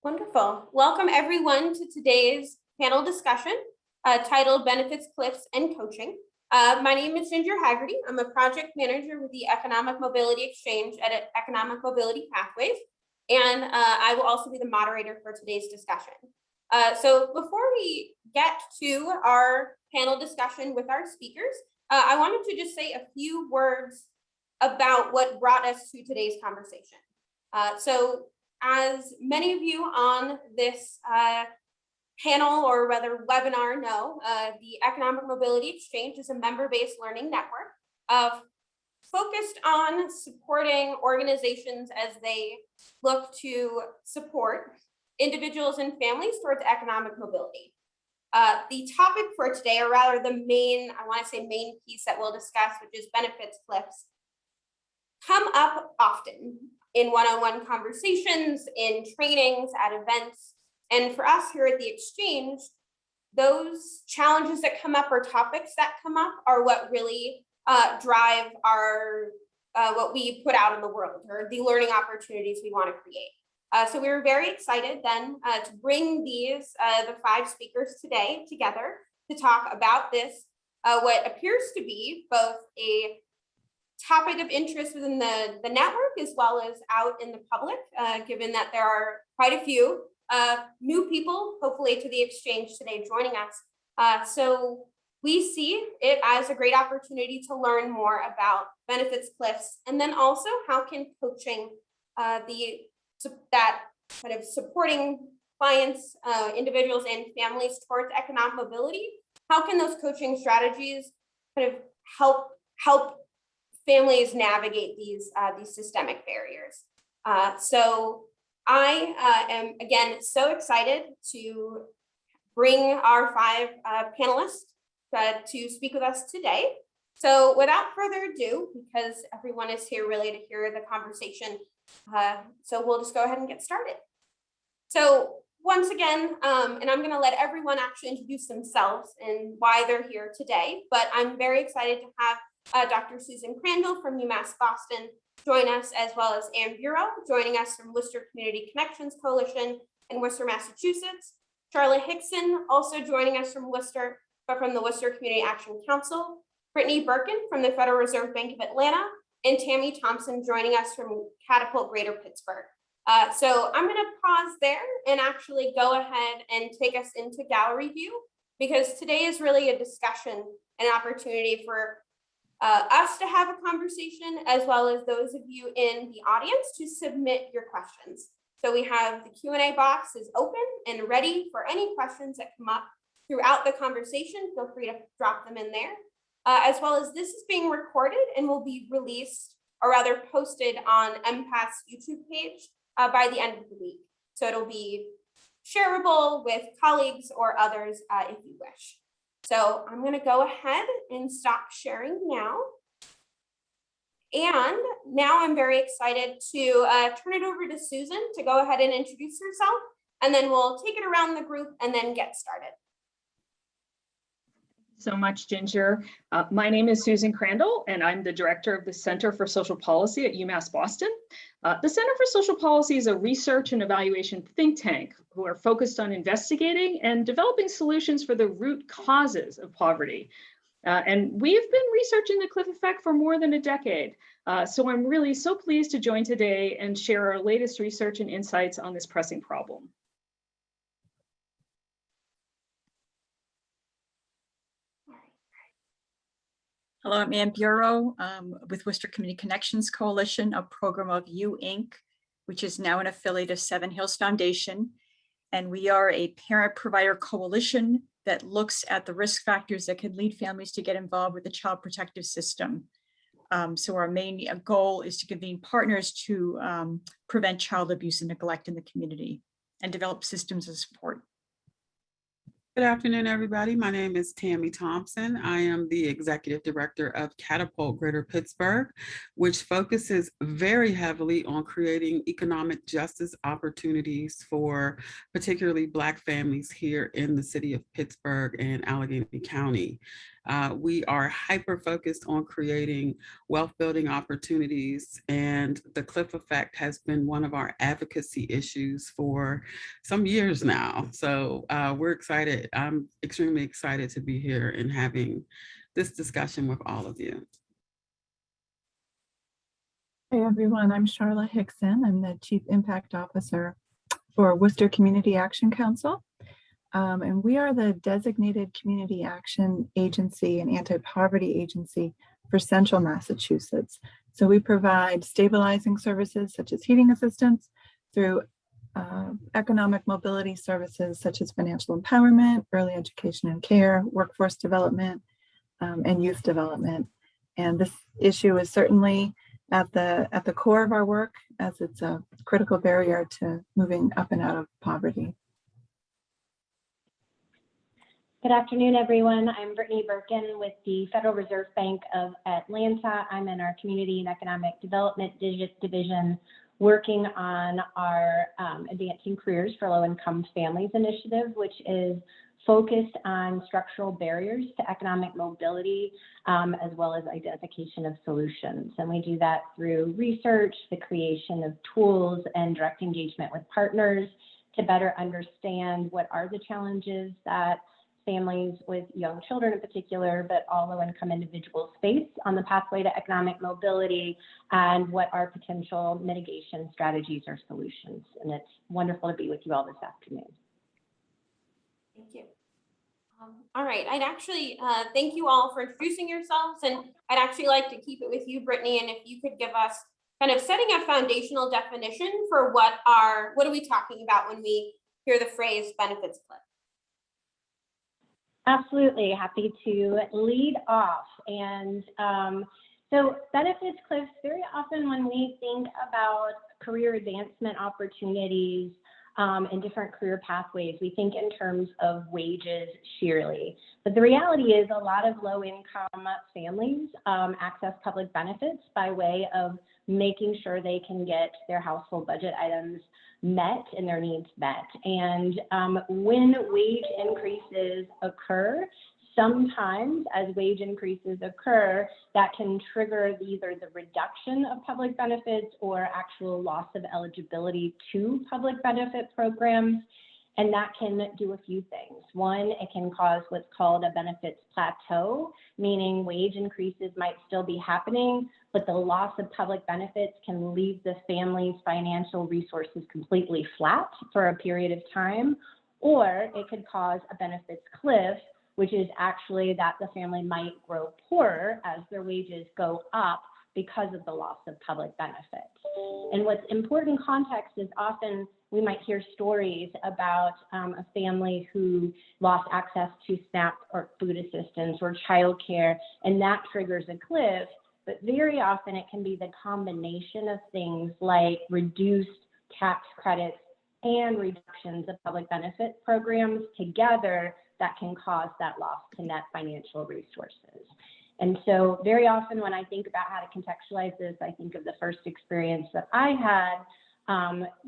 Wonderful. Welcome everyone to today's panel discussion titled Benefits, Cliffs, and Coaching. My name is Ginger Haggerty. I'm a project manager with the Economic Mobility Exchange at Economic Mobility Pathways, and I will also be the moderator for today's discussion. So before we get to our panel discussion with our speakers, I wanted to just say a few words about what brought us to today's conversation. So as many of you on this panel or rather webinar know, the Economic Mobility Exchange is a member-based learning network focused on supporting organizations as they look to support individuals and families towards economic mobility. The topic for today, or rather the main, I want to say main piece that we'll discuss, which is benefits cliffs, come up often in one-on-one conversations, in trainings, at events. And for us here at the Exchange, those challenges that come up or topics that come up are what really drive our, what we put out in the world, or the learning opportunities we want to create. So we were very excited then to bring these, the 5 speakers today together to talk about this, what appears to be both a topic of interest within the network as well as out in the public, given that there are quite a few new people, hopefully to the Exchange today joining us. So we see it as a great opportunity to learn more about benefits cliffs, and then also how can coaching, that kind of supporting clients, individuals and families towards economic mobility, how can those coaching strategies kind of help families navigate these systemic barriers. So I am again so excited to bring our 5 panelists to speak with us today. So without further ado, because everyone is here really to hear the conversation, so we'll just go ahead and get started. So once again, and I'm going to let everyone actually introduce themselves and why they're here today, but I'm very excited to have Dr. Susan Crandall from UMass Boston join us, as well as Ann Bureau joining us from Worcester Community Connections Coalition in Worcester, Massachusetts. Charlotte Hickson also joining us from Worcester, but from the Worcester Community Action Council. Brittany Birkin from the Federal Reserve Bank of Atlanta, and Tammy Thompson joining us from Catapult Greater Pittsburgh. So I'm going to pause there and actually go ahead and take us into gallery view, because today is really a discussion, an opportunity for us to have a conversation, as well as those of you in the audience to submit your questions. So we have the Q&A box is open and ready for any questions that come up throughout the conversation. Feel free to drop them in there, as well as this is being recorded and will be released, or rather posted on EMPath's YouTube page by the end of the week. So it'll be shareable with colleagues or others if you wish. So I'm going to go ahead and stop sharing now. And now I'm very excited to turn it over to Susan to go ahead and introduce herself, and then we'll take it around the group and then get started. So much, Ginger. My name is Susan Crandall, and I'm the director of the Center for Social Policy at UMass Boston. The Center for Social Policy is a research and evaluation think tank who are focused on investigating and developing solutions for the root causes of poverty. And we've been researching the cliff effect for more than a decade. So I'm really so pleased to join today and share our latest research and insights on this pressing problem. Hello, I'm Ann Bureau with Worcester Community Connections Coalition, a program of U Inc., which is now an affiliate of Seven Hills Foundation. And we are a parent-provider coalition that looks at the risk factors that can lead families to get involved with the child protective system. So our main goal is to convene partners to prevent child abuse and neglect in the community and develop systems of support. Good afternoon, everybody. My name is Tammy Thompson. I am the executive director of Catapult Greater Pittsburgh, which focuses very heavily on creating economic justice opportunities for particularly Black families here in the city of Pittsburgh and Allegheny County. We are hyper-focused on creating wealth-building opportunities, and the cliff effect has been one of our advocacy issues for some years now. So we're excited. I'm extremely excited to be here and having this discussion with all of you. Hey everyone, I'm Charla Hickson. I'm the Chief Impact Officer for Worcester Community Action Council. And we are the designated community action agency and anti-poverty agency for Central Massachusetts. So we provide stabilizing services such as heating assistance through economic mobility services such as financial empowerment, early education and care, workforce development, and youth development. And this issue is certainly at the core of our work, as it's a critical barrier to moving up and out of poverty. Good afternoon, everyone. I'm Brittany Birkin with the Federal Reserve Bank of Atlanta. I'm in our Community and Economic Development Division, working on our Advancing Careers for Low-Income Families initiative, which is focused on structural barriers to economic mobility, as well as identification of solutions. And we do that through research, the creation of tools, and direct engagement with partners to better understand what are the challenges that families with young children in particular, but all low-income individuals face on the pathway to economic mobility, and what are potential mitigation strategies or solutions. And it's wonderful to be with you all this afternoon. Thank you. All right, I'd actually thank you all for introducing yourselves, and I'd actually like to keep it with you, Brittany, and if you could give us kind of setting a foundational definition for what are we talking about when we hear the phrase benefits cliff? Absolutely, happy to lead off. And so benefits cliffs, very often when we think about career advancement opportunities and different career pathways, we think in terms of wages sheerly. But the reality is a lot of low-income families access public benefits by way of making sure they can get their household budget items met and their needs met. And when wage increases occur, sometimes as wage increases occur, that can trigger either the reduction of public benefits or actual loss of eligibility to public benefit programs. And that can do a few things. One, it can cause what's called a benefits plateau, meaning wage increases might still be happening, but the loss of public benefits can leave the family's financial resources completely flat for a period of time. Or it could cause a benefits cliff, which is actually that the family might grow poorer as their wages go up because of the loss of public benefits. And what's important context is often we might hear stories about a family who lost access to SNAP or food assistance or childcare, and that triggers a cliff. But very often it can be the combination of things like reduced tax credits and reductions of public benefit programs together that can cause that loss to net financial resources. And so very often when I think about how to contextualize this, I think of the first experience that I had.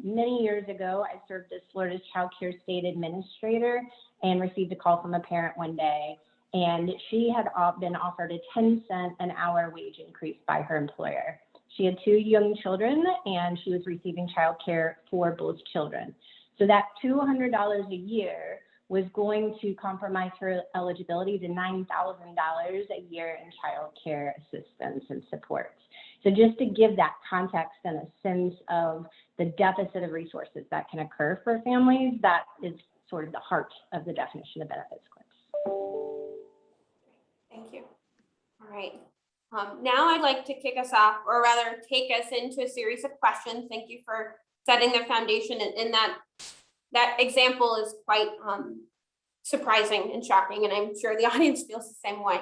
Many years ago, I served as Florida's childcare state administrator and received a call from a parent one day, and she had been offered a 10-cent an hour wage increase by her employer. She had 2 young children, and she was receiving childcare for both children. So that $200 a year was going to compromise her eligibility to $9,000 a year in childcare assistance and support. So just to give that context and a sense of the deficit of resources that can occur for families, that is sort of the heart of the definition of benefits cliffs. Thank you. All right. Now I'd like to kick us off, or rather take us into a series of questions. Thank you for setting the foundation, and that example is quite surprising and shocking, and I'm sure the audience feels the same way.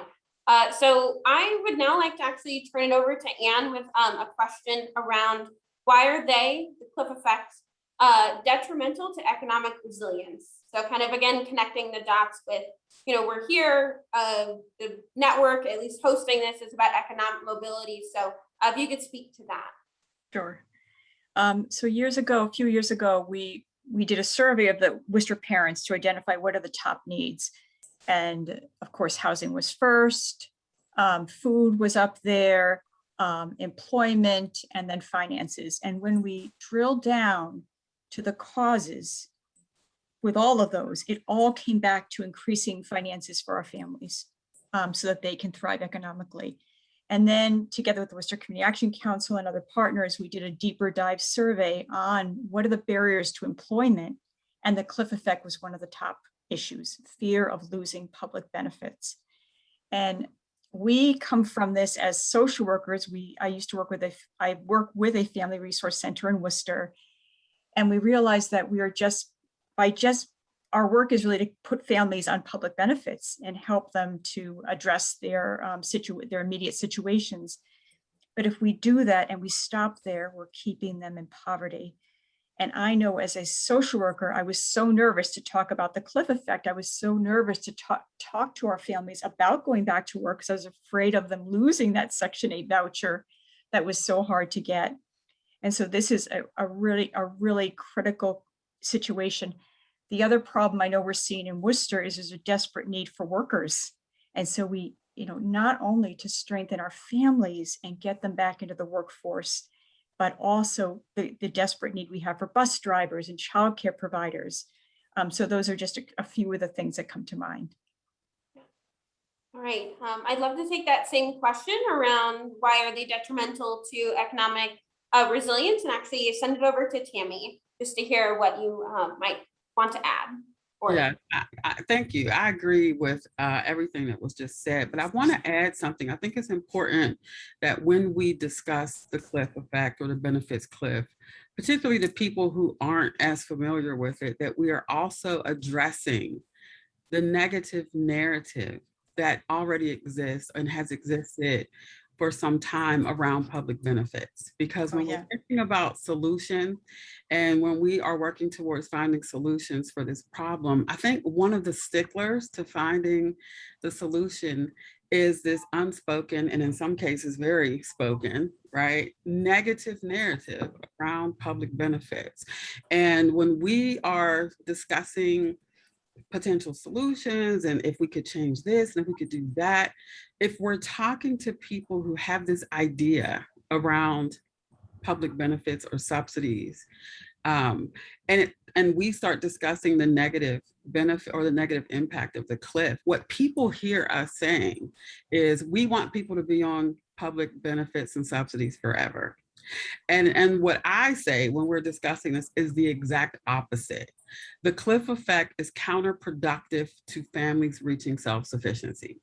So I would now like to actually turn it over to Anne with a question around why are the cliff effects, detrimental to economic resilience? So kind of, again, connecting the dots with, we're here, the network, at least hosting this, is about economic mobility. So if you could speak to that. Sure. So a few years ago, we did a survey of the Worcester parents to identify what are the top needs. And of course, housing was first, food was up there, employment, and then finances. And when we drill down to the causes with all of those, it all came back to increasing finances for our families so that they can thrive economically. And then together with the Worcester Community Action Council and other partners, we did a deeper dive survey on what are the barriers to employment. And the cliff effect was one of the top issues, fear of losing public benefits. And we come from this as social workers. I work with a family resource center in Worcester. And we realized that we are our work is really to put families on public benefits and help them to address their immediate situations. But if we do that and we stop there, we're keeping them in poverty. And I know as a social worker, I was so nervous to talk about the cliff effect. I was so nervous to talk to our families about going back to work because I was afraid of them losing that Section 8 voucher that was so hard to get. And so this is a really critical situation. The other problem I know we're seeing in Worcester is there's a desperate need for workers. And so we, not only to strengthen our families and get them back into the workforce, but also the desperate need we have for bus drivers and childcare providers. So those are just a few of the things that come to mind. All right, I'd love to take that same question around why are they detrimental to economic resilience, and actually send it over to Tammy just to hear what you might want to add. Yeah, thank you. I agree with everything that was just said, but I want to add something. I think it's important that when we discuss the cliff effect or the benefits cliff, particularly the people who aren't as familiar with it, that we are also addressing the negative narrative that already exists and has existed for some time around public benefits. Because when we're thinking about solution and when we are working towards finding solutions for this problem, I think one of the sticklers to finding the solution is this unspoken, and in some cases very spoken, right, negative narrative around public benefits. And when we are discussing potential solutions and if we could change this and if we could do that, if we're talking to people who have this idea around public benefits or subsidies, and we start discussing the negative benefit or the negative impact of the cliff, what people hear us saying is we want people to be on public benefits and subsidies forever. And what I say when we're discussing this is the exact opposite. The cliff effect is counterproductive to families reaching self-sufficiency.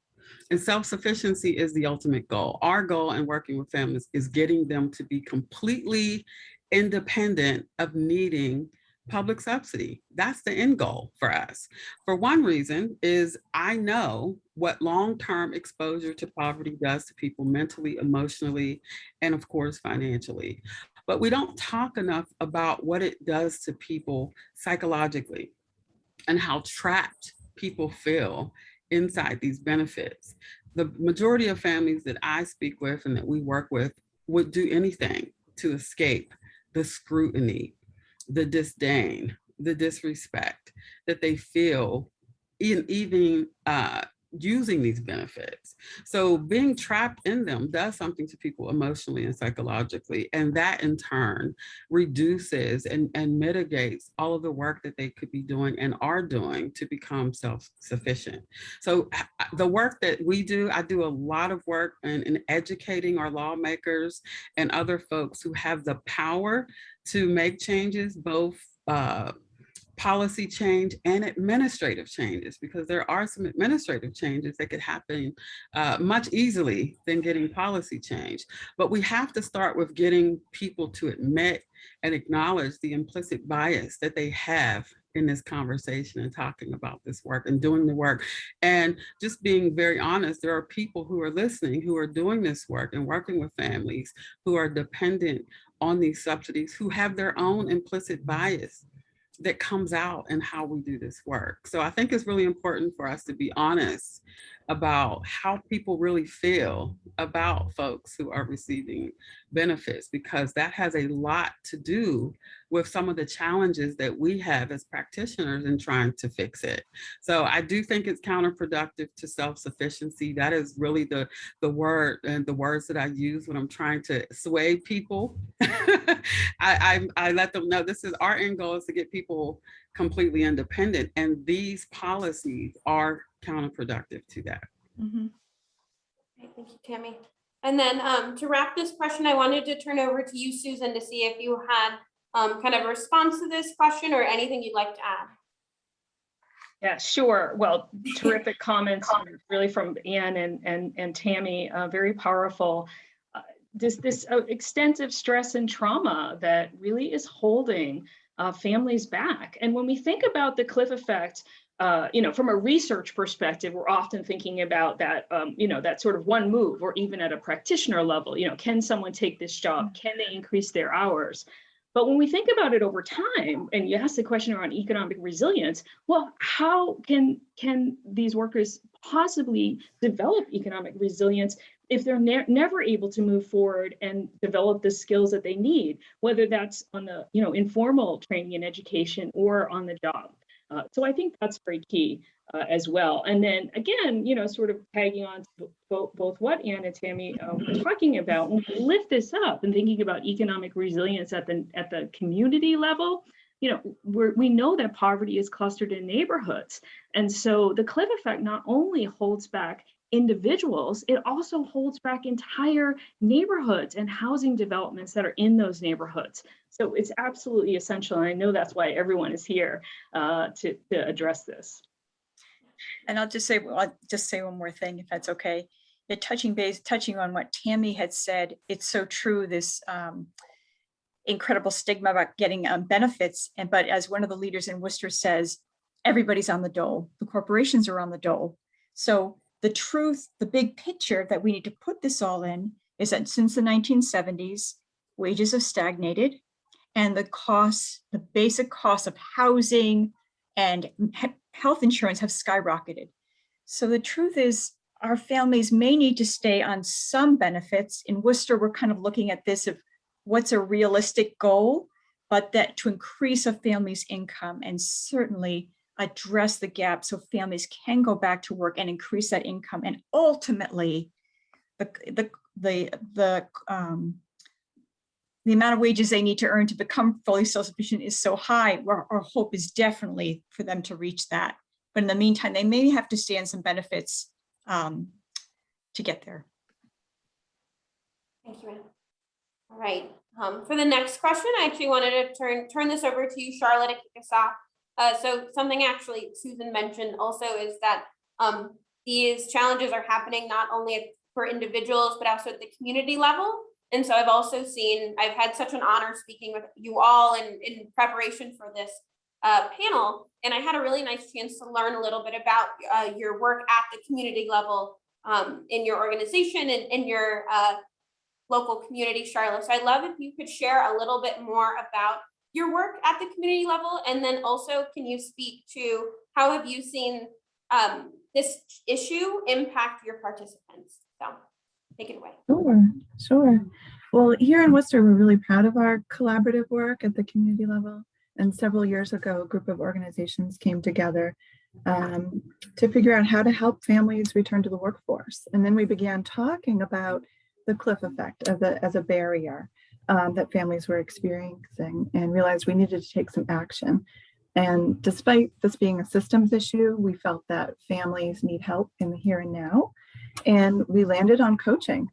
And self-sufficiency is the ultimate goal. Our goal in working with families is getting them to be completely independent of needing public subsidy. That's the end goal for us. For one reason is I know what long-term exposure to poverty does to people mentally, emotionally, and of course, financially. But we don't talk enough about what it does to people psychologically and how trapped people feel inside these benefits. The majority of families that I speak with and that we work with would do anything to escape the scrutiny, the disdain, the disrespect that they feel in even using these benefits. So being trapped in them does something to people emotionally and psychologically, and that in turn reduces and mitigates all of the work that they could be doing and are doing to become self-sufficient. So the work that we do, I do a lot of work in educating our lawmakers and other folks who have the power to make changes, both policy change and administrative changes, because there are some administrative changes that could happen much easily than getting policy change. But we have to start with getting people to admit and acknowledge the implicit bias that they have in this conversation and talking about this work and doing the work. And just being very honest, there are people who are listening, who are doing this work and working with families who are dependent on these subsidies, who have their own implicit bias that comes out in how we do this work. So I think it's really important for us to be honest about how people really feel about folks who are receiving benefits, because that has a lot to do with some of the challenges that we have as practitioners in trying to fix it. So I do think it's counterproductive to self-sufficiency. That is really the word and the words that I use when I'm trying to sway people. I let them know this is our end goal, is to get people completely independent, and these policies are counterproductive to that. Mhm. Okay, thank you, Tammy. And then to wrap this question, I wanted to turn over to you, Susan, to see if you had kind of a response to this question or anything you'd like to add. Yeah, sure. Well, terrific comments really from Ann and Tammy, very powerful. This extensive stress and trauma that really is holding families back. And when we think about the cliff effect, from a research perspective, we're often thinking about that, that sort of one move, or even at a practitioner level, can someone take this job? Can they increase their hours? But when we think about it over time, and you ask the question around economic resilience, well, how can these workers possibly develop economic resilience if they're never able to move forward and develop the skills that they need, whether that's on the informal training and education or on the job? So I think that's very key as well. And then again, sort of tagging on to both what Ann and Tammy were talking about, when we lift this up and thinking about economic resilience at the community level, we know that poverty is clustered in neighborhoods. And so the cliff effect not only holds back individuals, it also holds back entire neighborhoods and housing developments that are in those neighborhoods. So it's absolutely essential. And I know that's why everyone is here to address this. And I'll just say one more thing, if that's okay. Touching on what Tammy had said, it's so true, this incredible stigma about getting benefits. But as one of the leaders in Worcester says, everybody's on the dole. The corporations are on the dole. So the truth, the big picture that we need to put this all in is that since the 1970s, wages have stagnated, and the basic costs of housing and health insurance have skyrocketed. So the truth is, our families may need to stay on some benefits. In Worcester, we're kind of looking at this of what's a realistic goal, but that to increase a family's income and certainly address the gap so families can go back to work and increase that income. And ultimately, the amount of wages they need to earn to become fully self-sufficient is so high. Our hope is definitely for them to reach that. But in the meantime, they may have to stay on some benefits to get there. Thank you, Ann. All right. For the next question, I actually wanted to turn this over to you, Charlotte, to kick us off. So something actually Susan mentioned also is that these challenges are happening not only for individuals, but also at the community level. And so I've had such an honor speaking with you all in preparation for this panel. And I had a really nice chance to learn a little bit about your work at the community level in your organization and in your local community, Charlotte. So I'd love if you could share a little bit more about your work at the community level. And then also, can you speak to how have you seen this issue impact your participants? So take it away. Sure. Well, here in Worcester, we're really proud of our collaborative work at the community level. And several years ago, a group of organizations came together to figure out how to help families return to the workforce. And then we began talking about the cliff effect as a barrier that families were experiencing, and realized we needed to take some action. And despite this being a systems issue, we felt that families need help in the here and now. And we landed on coaching,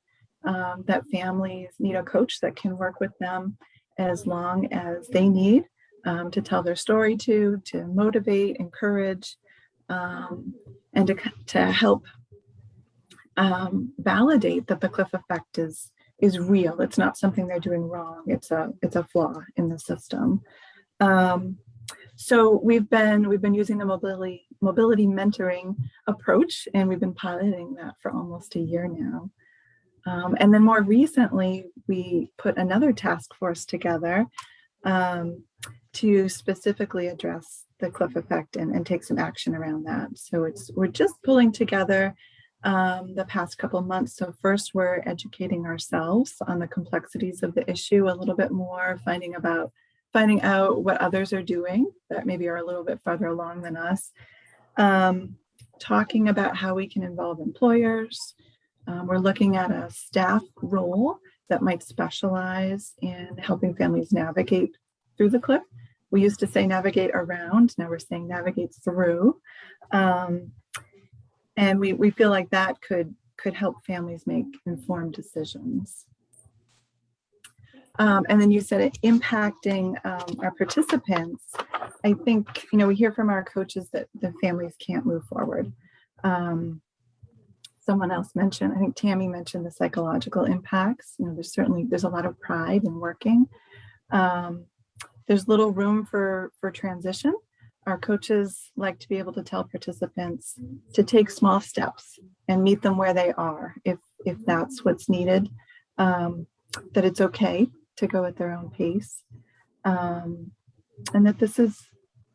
that families need a coach that can work with them as long as they need to tell their story to motivate, encourage, and to help validate that the cliff effect is real. It's not something they're doing wrong. It's a flaw in the system. So we've been using the mobility mentoring approach, and we've been piloting that for almost a year now. And then more recently, we put another task force together to specifically address the cliff effect and take some action around that. So we're just pulling together the past couple of months. So first, we're educating ourselves on the complexities of the issue a little bit more, finding out what others are doing that maybe are a little bit farther along than us, talking about how we can involve employers. We're looking at a staff role that might specialize in helping families navigate through the cliff. We used to say navigate around, now we're saying navigate through. And we feel like that could help families make informed decisions. And then you said it impacting our participants. I think, we hear from our coaches that the families can't move forward. Someone else mentioned, I think Tammy mentioned the psychological impacts. There's a lot of pride in working. There's little room for transition. Our coaches like to be able to tell participants to take small steps and meet them where they are, if that's what's needed, that it's okay to go at their own pace, and that this is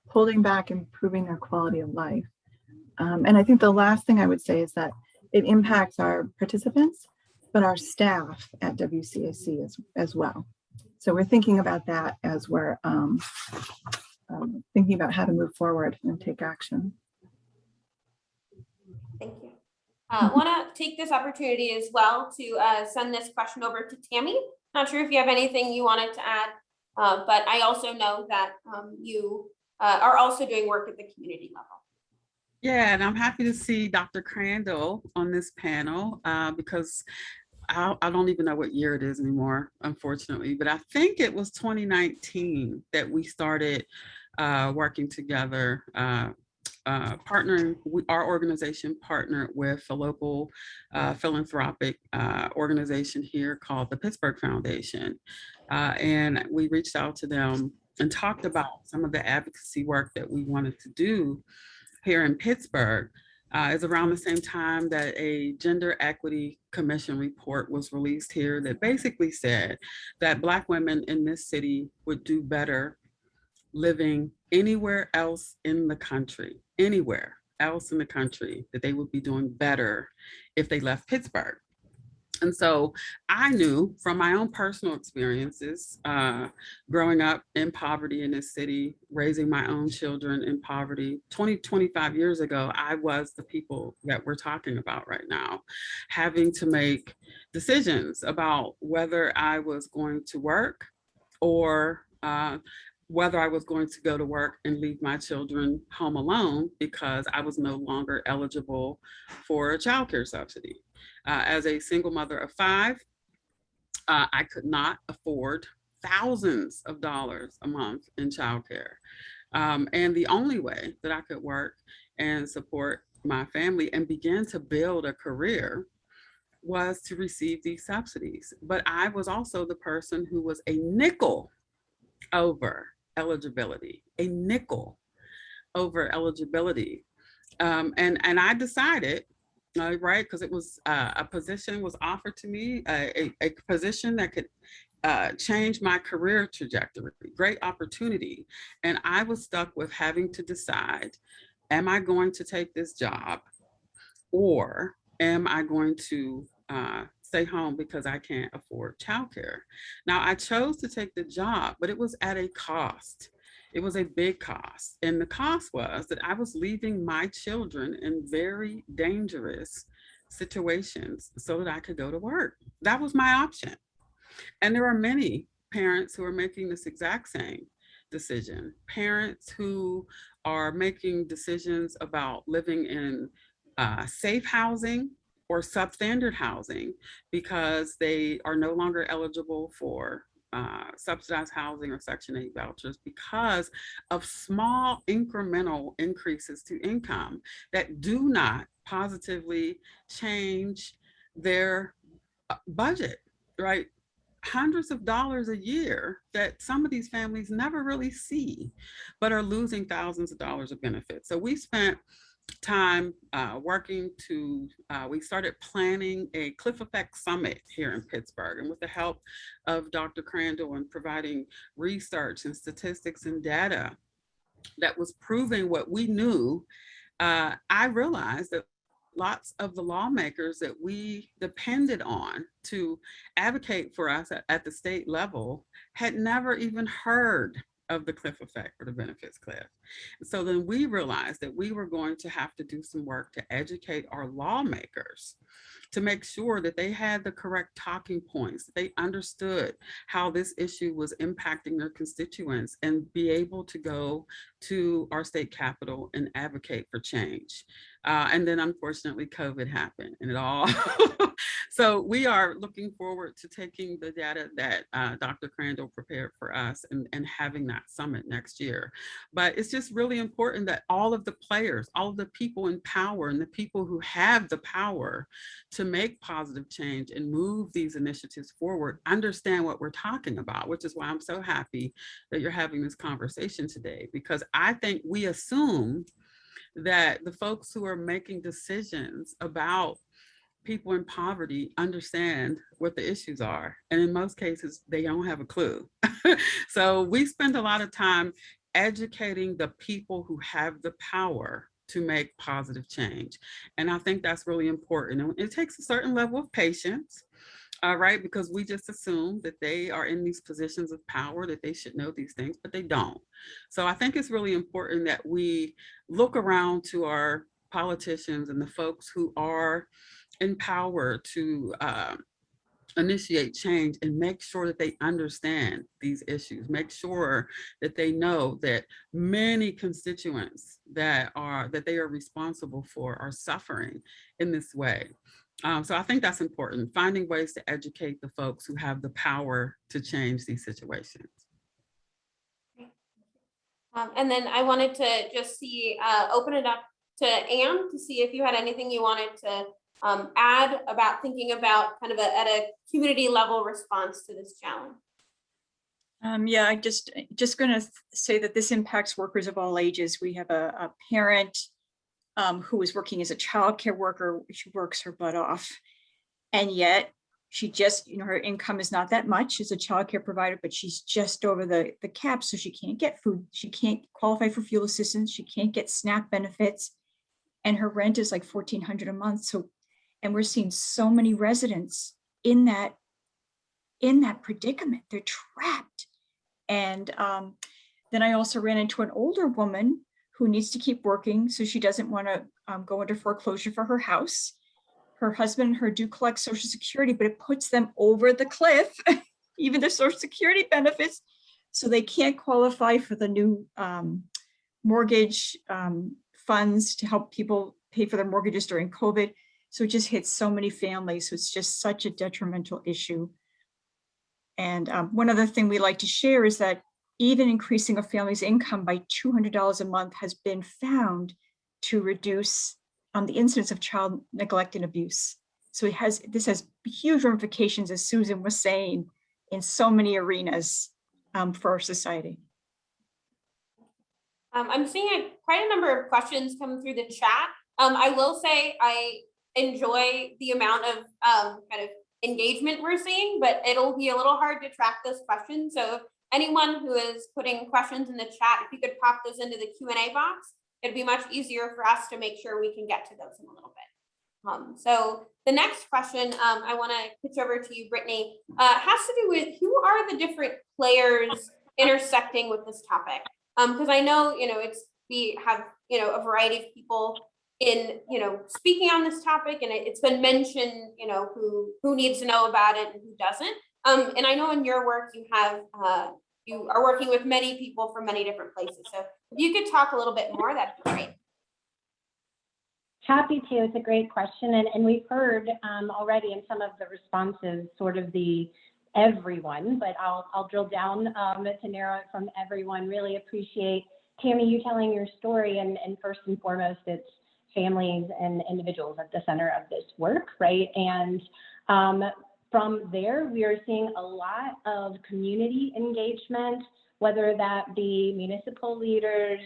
holding back, improving their quality of life. And I think the last thing I would say is that it impacts our participants, but our staff at WCAC as well. So we're thinking about that as we're thinking about how to move forward and take action. Thank you. Want to take this opportunity as well to send this question over to Tammy. Not sure if you have anything you wanted to add, but I also know that you are also doing work at the community level. Yeah, and I'm happy to see Dr. Crandall on this panel because I don't even know what year it is anymore, unfortunately, but I think it was 2019 that we started working together, partnering. Our organization partnered with a local philanthropic organization here called the Pittsburgh Foundation. And we reached out to them and talked about some of the advocacy work that we wanted to do here in Pittsburgh. Is around the same time that a Gender Equity Commission report was released here that basically said that Black women in this city would do better living anywhere else in the country, that they would be doing better if they left Pittsburgh. And so I knew from my own personal experiences, growing up in poverty in this city, raising my own children in poverty, 25 years ago, I was the people that we're talking about right now, having to make decisions about whether I was going to work or whether I was going to go to work and leave my children home alone because I was no longer eligible for a childcare subsidy. As a single mother of 5, I could not afford thousands of dollars a month in childcare. And the only way that I could work and support my family and begin to build a career was to receive these subsidies. But I was also the person who was a nickel over eligibility, And I decided, right, because it was a position was offered to me, a position that could change my career trajectory, great opportunity. And I was stuck with having to decide, am I going to take this job or am I going to stay home because I can't afford childcare? Now, I chose to take the job, but it was at a cost. It was a big cost. And the cost was that I was leaving my children in very dangerous situations so that I could go to work. That was my option. And there are many parents who are making this exact same decision. Parents who are making decisions about living in safe housing or substandard housing because they are no longer eligible for subsidized housing or Section 8 vouchers because of small incremental increases to income that do not positively change their budget, right? Hundreds of dollars a year that some of these families never really see, but are losing thousands of dollars of benefits. So we spent time working to, we started planning a Cliff Effect Summit here in Pittsburgh. And with the help of Dr. Crandall and providing research and statistics and data that was proving what we knew, I realized that lots of the lawmakers that we depended on to advocate for us at the state level had never even heard of the cliff effect or the benefits cliff. So then we realized that we were going to have to do some work to educate our lawmakers to make sure that they had the correct talking points, that they understood how this issue was impacting their constituents, and be able to go to our state capitol and advocate for change. And then unfortunately, COVID happened and it all. So we are looking forward to taking the data that Dr. Crandall prepared for us and having that summit next year. But it's just really important that all of the players, all of the people in power and the people who have the power to make positive change and move these initiatives forward understand what we're talking about, which is why I'm so happy that you're having this conversation today, because I think we assume that the folks who are making decisions about people in poverty understand what the issues are. And in most cases, they don't have a clue. So we spend a lot of time educating the people who have the power to make positive change. And I think that's really important. And it takes a certain level of patience, right? Because we just assume that they are in these positions of power, that they should know these things, but they don't. So I think it's really important that we look around to our politicians and the folks who are in power to initiate change and make sure that they understand these issues, make sure that they know that many constituents that they are responsible for are suffering in this way. So I think that's important, finding ways to educate the folks who have the power to change these situations. And then I wanted to just open it up to Anne to see if you had anything you wanted to add about thinking about kind of at a community level response to this challenge. Yeah, I just going to say that this impacts workers of all ages. We have a parent who is working as a childcare worker. She works her butt off, and yet she just, her income is not that much as a childcare provider, but she's just over the cap, so she can't get food. She can't qualify for fuel assistance. She can't get SNAP benefits, and her rent is like $1,400 a month. So, and we're seeing so many residents in that predicament. They're trapped. And then I also ran into an older woman who needs to keep working, so she doesn't want to go into foreclosure for her house. Her husband and her do collect Social Security, but it puts them over the cliff, even their Social Security benefits, so they can't qualify for the new mortgage funds to help people pay for their mortgages during COVID. So it just hits so many families. So it's just such a detrimental issue. And one other thing we like to share is that even increasing a family's income by $200 a month has been found to reduce the incidence of child neglect and abuse. So this has huge ramifications, as Susan was saying, in so many arenas for our society. I'm seeing quite a number of questions come through the chat. I will say I enjoy the amount of kind of engagement we're seeing, but it'll be a little hard to track those questions. So if anyone who is putting questions in the chat, if you could pop those into the Q&A box, it'd be much easier for us to make sure we can get to those in a little bit. So the next question I want to pitch over to you, Brittany, has to do with who are the different players intersecting with this topic? Because I know, we have, a variety of people in, speaking on this topic, and it's been mentioned, who needs to know about it and who doesn't. And I know in your work you have, you are working with many people from many different places. So if you could talk a little bit more, that'd be great. Happy to. It's a great question. And we've heard already in some of the responses, sort of the everyone, but I'll drill down to narrow it from everyone. Really appreciate, Tammy, you telling your story. And first and foremost, it's families and individuals at the center of this work, right? And from there, we are seeing a lot of community engagement, whether that be municipal leaders,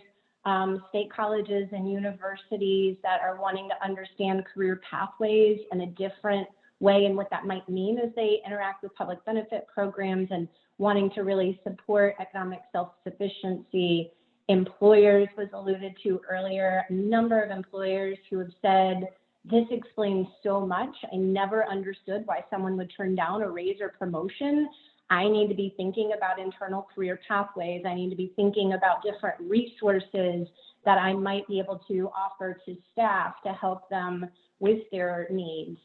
state colleges and universities that are wanting to understand career pathways in a different way and what that might mean as they interact with public benefit programs, and wanting to really support economic self-sufficiency. Employers was alluded to earlier, a number of employers who have said this explains so much. I never understood why someone would turn down a raise or promotion. I need to be thinking about internal career pathways. I need to be thinking about different resources that I might be able to offer to staff to help them with their needs.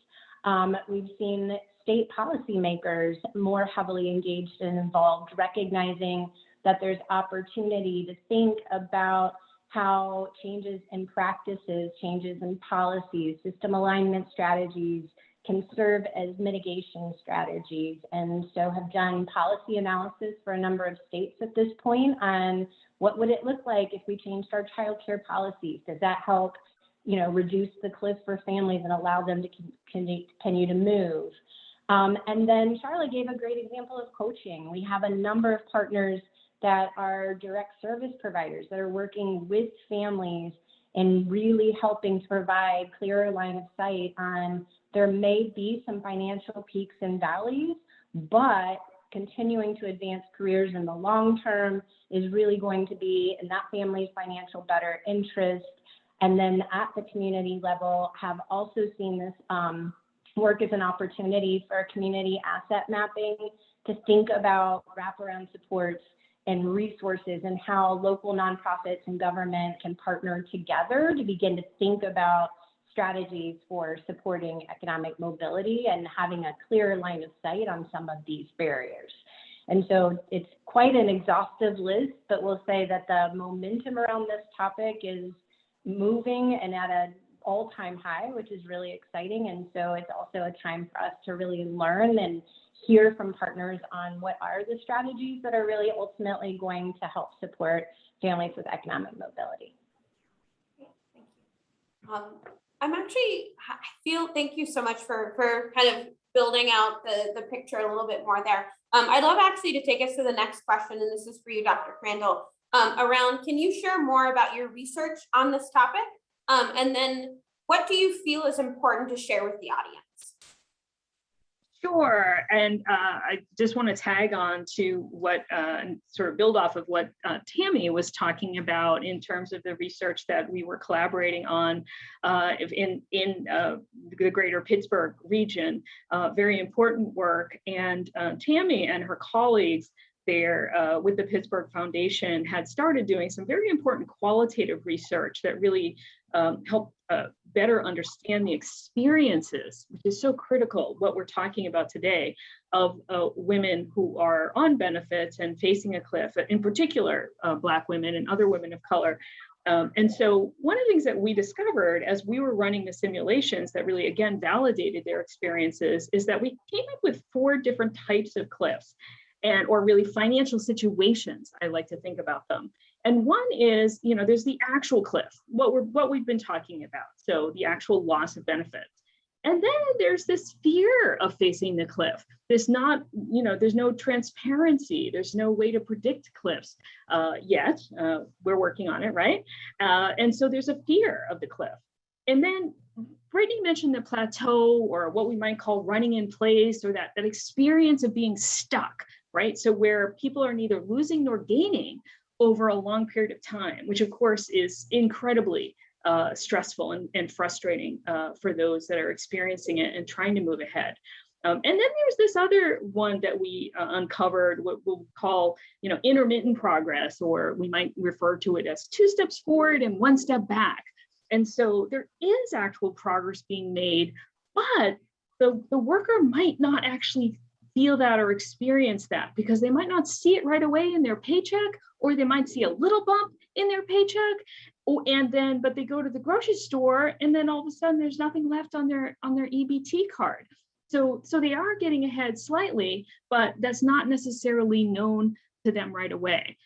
We've seen state policymakers more heavily engaged and involved, recognizing that there's opportunity to think about how changes in practices, changes in policies, system alignment strategies can serve as mitigation strategies. And so have done policy analysis for a number of states at this point on what would it look like if we changed our childcare policies? Does that help, reduce the cliff for families and allow them to continue to move? And then Charlotte gave a great example of coaching. We have a number of partners that are direct service providers that are working with families and really helping to provide clearer line of sight on there may be some financial peaks and valleys, but continuing to advance careers in the long term is really going to be in that family's financial better interest. And then at the community level, have also seen this work as an opportunity for community asset mapping to think about wraparound supports and resources and how local nonprofits and government can partner together to begin to think about strategies for supporting economic mobility and having a clear line of sight on some of these barriers. And so it's quite an exhaustive list, but we'll say that the momentum around this topic is moving and at an all-time high, which is really exciting. And so it's also a time for us to really learn and hear from partners on what are the strategies that are really ultimately going to help support families with economic mobility. Thank you. Thank you so much for kind of building out the picture a little bit more there. I'd love actually to take us to the next question, and this is for you, Dr. Crandall, can you share more about your research on this topic? And then what do you feel is important to share with the audience? Sure, and I just want to tag on to what, sort of build off of what Tammy was talking about in terms of the research that we were collaborating on in the greater Pittsburgh region. Very important work, and Tammy and her colleagues there with the Pittsburgh Foundation had started doing some very important qualitative research that really helped better understand the experiences, which is so critical, what we're talking about today, of women who are on benefits and facing a cliff, in particular, Black women and other women of color. And so one of the things that we discovered as we were running the simulations that really, again, validated their experiences is that we came up with 4 different types of cliffs, or really financial situations, I like to think about them. And one is, there's the actual cliff, what we've been talking about. So the actual loss of benefits. And then there's this fear of facing the cliff. There's no transparency. There's no way to predict cliffs yet. We're working on it, right? And so there's a fear of the cliff. And then Brittany mentioned the plateau, or what we might call running in place, or that experience of being stuck, right? So where people are neither losing nor gaining over a long period of time, which of course is incredibly stressful and frustrating for those that are experiencing it and trying to move ahead. And then there's this other one that we uncovered, what we'll call, intermittent progress, or we might refer to it as 2 steps forward and 1 step back. And so there is actual progress being made, but the worker might not actually feel that or experience that because they might not see it right away in their paycheck, or they might see a little bump in their paycheck, but they go to the grocery store and then all of a sudden there's nothing left on their EBT card. So they are getting ahead slightly, but that's not necessarily known to them right away.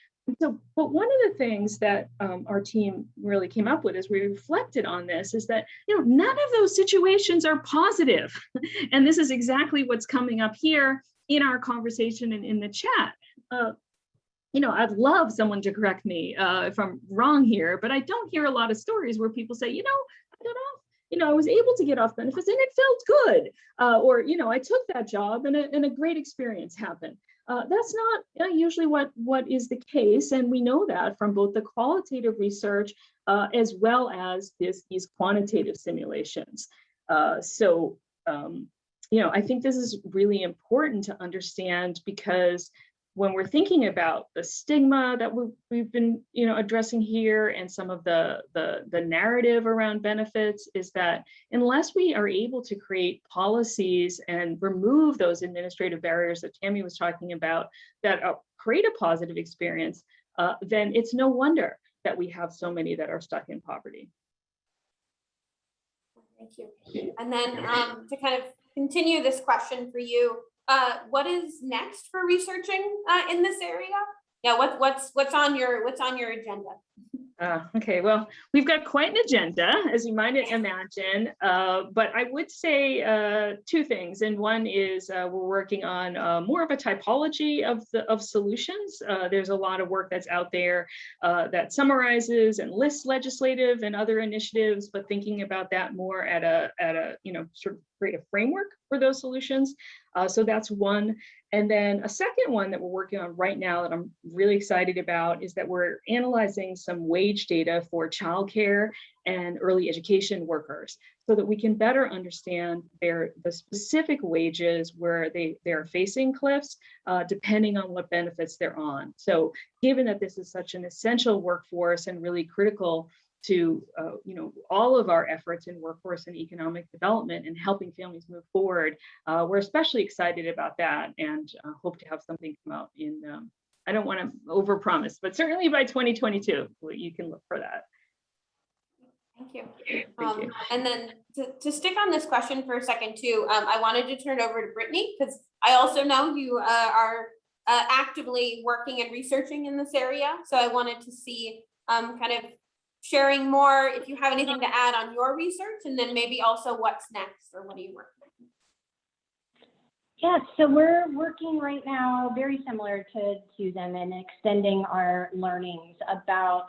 So, but one of the things that our team really came up with as we reflected on this is that, none of those situations are positive. And this is exactly what's coming up here in our conversation and in the chat. I'd love someone to correct me if I'm wrong here, but I don't hear a lot of stories where people say, I got off, I was able to get off benefits and it felt good. Or, I took that job and a great experience happened. That's not usually what is the case. And we know that from both the qualitative research as well as these quantitative simulations. I think this is really important to understand, because when we're thinking about the stigma that we've been, addressing here, and some of the narrative around benefits, is that unless we are able to create policies and remove those administrative barriers that Tammy was talking about that create a positive experience, then it's no wonder that we have so many that are stuck in poverty. Thank you. And then to kind of continue this question for you, what is next for researching in this area? Yeah, what's on your agenda? Okay, well, we've got quite an agenda, as you might imagine, but I would say two things. And one is we're working on more of a typology of solutions. There's a lot of work that's out there that summarizes and lists legislative and other initiatives, but thinking about that more at a sort of create a framework for those solutions. So that's one. And then a second one that we're working on right now that I'm really excited about is that we're analyzing some wage data for childcare and early education workers, so that we can better understand the specific wages where they're facing cliffs, depending on what benefits they're on. So given that this is such an essential workforce and really critical to all of our efforts in workforce and economic development and helping families move forward, we're especially excited about that, and hope to have something come out in, I don't want to overpromise, but certainly by 2022, you can look for that. Thank you. Thank you. And then to stick on this question for a second too, I wanted to turn it over to Brittany, because I also know you are actively working and researching in this area. So I wanted to see kind of sharing more, if you have anything to add on your research, and then maybe also what's next, or what are you working on? Yeah, so we're working right now very similar to them, and extending our learnings about,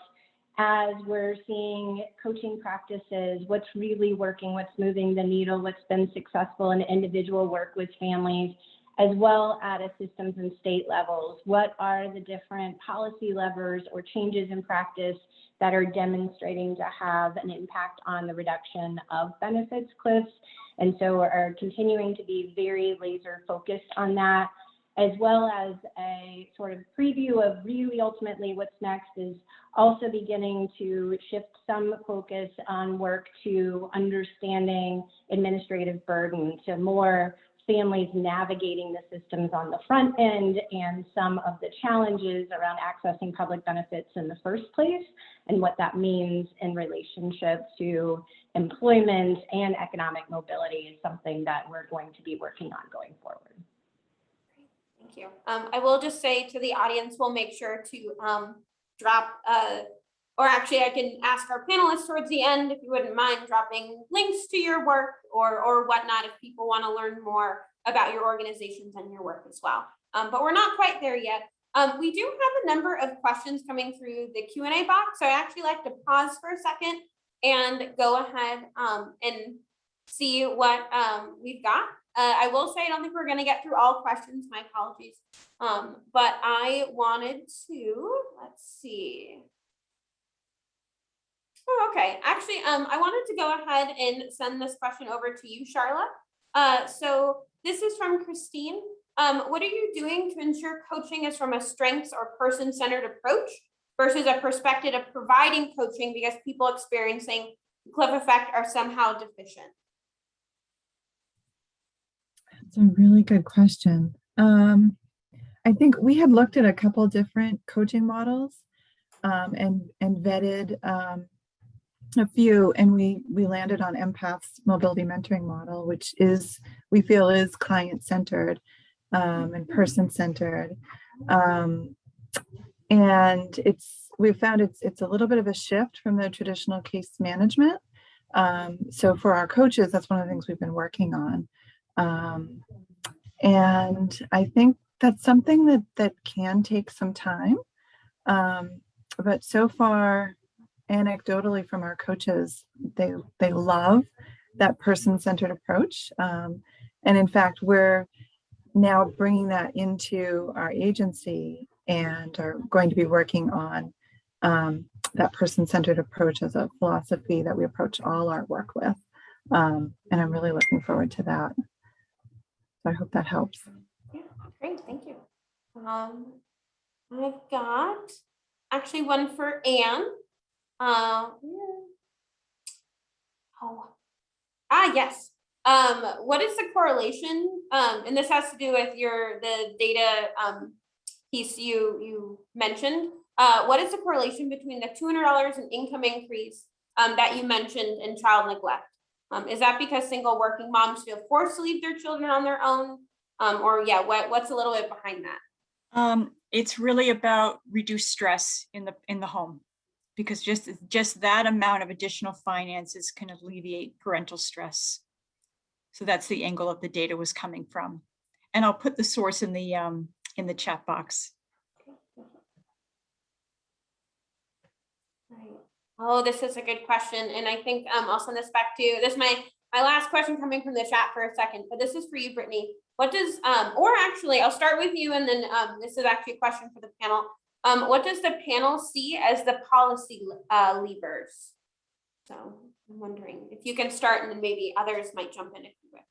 as we're seeing coaching practices, what's really working, what's moving the needle, what's been successful in individual work with families, as well as at systems and state levels. What are the different policy levers or changes in practice that are demonstrating to have an impact on the reduction of benefits cliffs? And so are continuing to be very laser focused on that, as well as a sort of preview of really ultimately what's next is also beginning to shift some focus on work to understanding administrative burden, to more families navigating the systems on the front end, and some of the challenges around accessing public benefits in the first place, and what that means in relationship to employment and economic mobility is something that we're going to be working on going forward. Thank you. I will just say to the audience, we'll make sure to drop, or actually I can ask our panelists towards the end, if you wouldn't mind dropping links to your work or whatnot, if people want to learn more about your organizations and your work as well. But we're not quite there yet. We do have a number of questions coming through the Q&A box. So I actually like to pause for a second and go ahead and see what we've got. I will say I don't think we're going to get through all questions. My apologies. But I wanted to, let's see. Oh, okay. Actually, I wanted to go ahead and send this question over to you, Charla. So this is from Christine. What are you doing to ensure coaching is from a strengths or person-centered approach versus a perspective of providing coaching because people experiencing the cliff effect are somehow deficient? That's a really good question. I think we had looked at a couple different coaching models and vetted a few, and we landed on EMPath's mobility mentoring model, which is, we feel, is client-centered and person-centered. And we've found it's a little bit of a shift from the traditional case management. So for our coaches, that's one of the things we've been working on. And I think that's something that can take some time. But so far, anecdotally from our coaches, they love that person-centered approach. And in fact, we're now bringing that into our agency and are going to be working on that person-centered approach as a philosophy that we approach all our work with. And I'm really looking forward to that. So I hope that helps. Yeah, great, thank you. I've got actually one for Anne. Yes. What is the correlation? And this has to do with the data piece you mentioned. What is the correlation between the $200 in income increase that you mentioned in child neglect? Is that because single working moms feel forced to leave their children on their own? Or yeah, what's a little bit behind that? It's really about reduced stress in the home, because just that amount of additional finances can alleviate parental stress. So that's the angle of the data was coming from. And I'll put the source in the chat box. Right. Oh, this is a good question. And I think I'll send this back to you. This is my last question coming from the chat for a second, but this is for you, Brittany. What does, or actually I'll start with you, and then this is actually a question for the panel. What does the panel see as the policy levers? So I'm wondering if you can start, and then maybe others might jump in if you wish.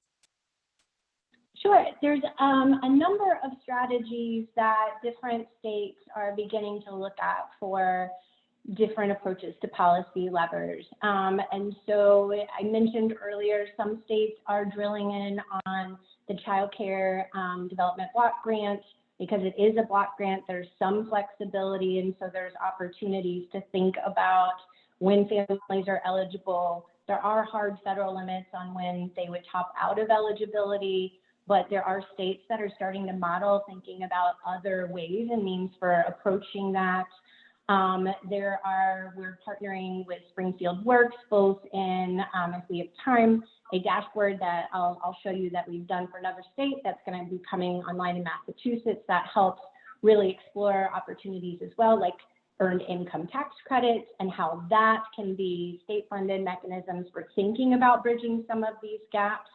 Sure. There's a number of strategies that different states are beginning to look at for different approaches to policy levers. And so I mentioned earlier, some states are drilling in on the childcare development block grant. Because it is a block grant, there's some flexibility, and so there's opportunities to think about when families are eligible. There are hard federal limits on when they would top out of eligibility, but there are states that are starting to model thinking about other ways and means for approaching that. We're partnering with Springfield Works, both in, if we have time, a dashboard that I'll show you that we've done for another state that's going to be coming online in Massachusetts that helps really explore opportunities as well, like earned income tax credits and how that can be state-funded mechanisms for thinking about bridging some of these gaps.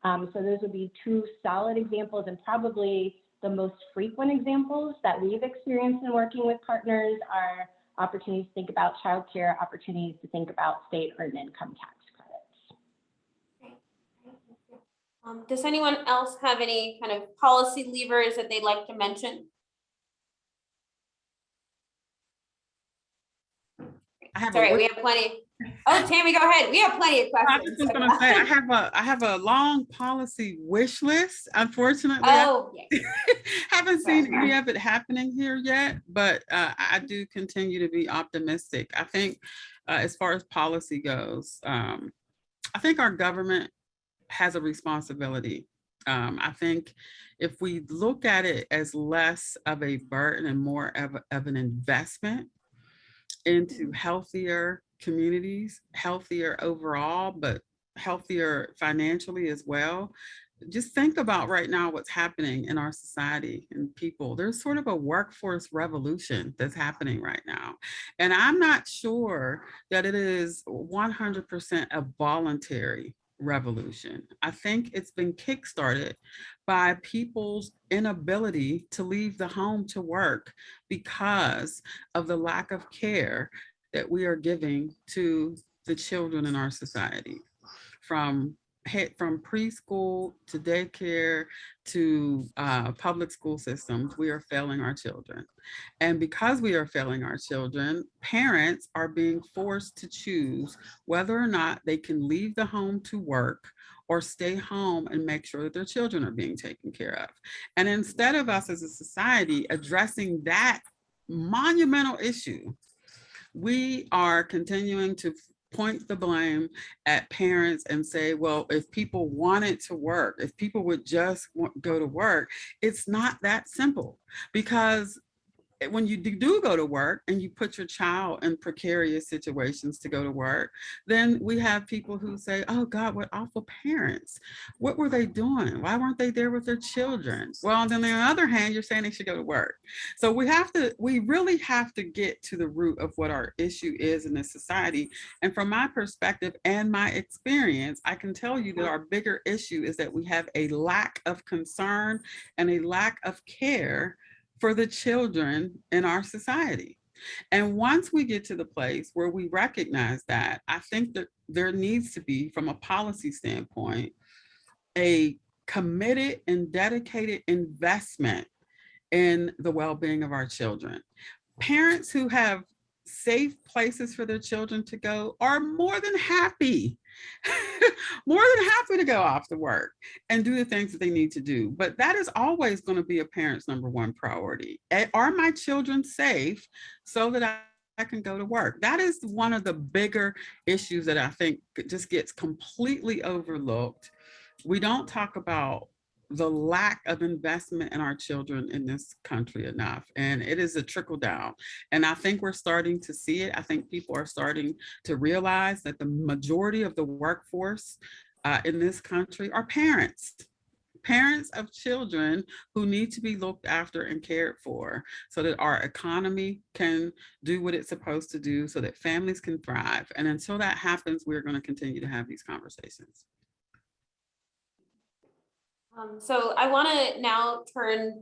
So those would be two solid examples, and probably the most frequent examples that we've experienced in working with partners are opportunities to think about childcare, opportunities to think about state earned income tax credits. Does anyone else have any kind of policy levers that they'd like to mention? Sorry, we have plenty. Oh, Tammy, go ahead. We have plenty of questions. I was just going to say, I have a long policy wish list. Unfortunately, oh, yeah. haven't seen any of it happening here yet, but I do continue to be optimistic. I think as far as policy goes, I think our government has a responsibility. I think if we look at it as less of a burden and more of an investment into healthier communities, healthier overall, but healthier financially as well. Just think about right now what's happening in our society and people. There's sort of a workforce revolution that's happening right now. And I'm not sure that it is 100% a voluntary revolution. I think it's been kickstarted by people's inability to leave the home to work because of the lack of care that we are giving to the children in our society. From preschool to daycare to public school systems, we are failing our children. And because we are failing our children, parents are being forced to choose whether or not they can leave the home to work or stay home and make sure that their children are being taken care of. And instead of us as a society addressing that monumental issue, we are continuing to point the blame at parents and say, well, if people wanted to work, if people would just go to work, it's not that simple. Because when you do go to work and you put your child in precarious situations to go to work, then we have people who say, oh God, what awful parents. What were they doing? Why weren't they there with their children? Well, and then on the other hand, you're saying they should go to work. So we really have to get to the root of what our issue is in this society. And from my perspective and my experience, I can tell you that our bigger issue is that we have a lack of concern and a lack of care for the children in our society. And once we get to the place where we recognize that, I think that there needs to be, from a policy standpoint, a committed and dedicated investment in the well-being of our children. Parents who have safe places for their children to go are more than happy, to go off to work and do the things that they need to do. But that is always going to be a parent's number one priority. Are my children safe so that I can go to work? That is one of the bigger issues that I think just gets completely overlooked. We don't talk about the lack of investment in our children in this country enough. And it is a trickle down. And I think we're starting to see it. I think people are starting to realize that the majority of the workforce in this country are parents of children who need to be looked after and cared for so that our economy can do what it's supposed to do, so that families can thrive. And until that happens, we're going to continue to have these conversations. So I want to now turn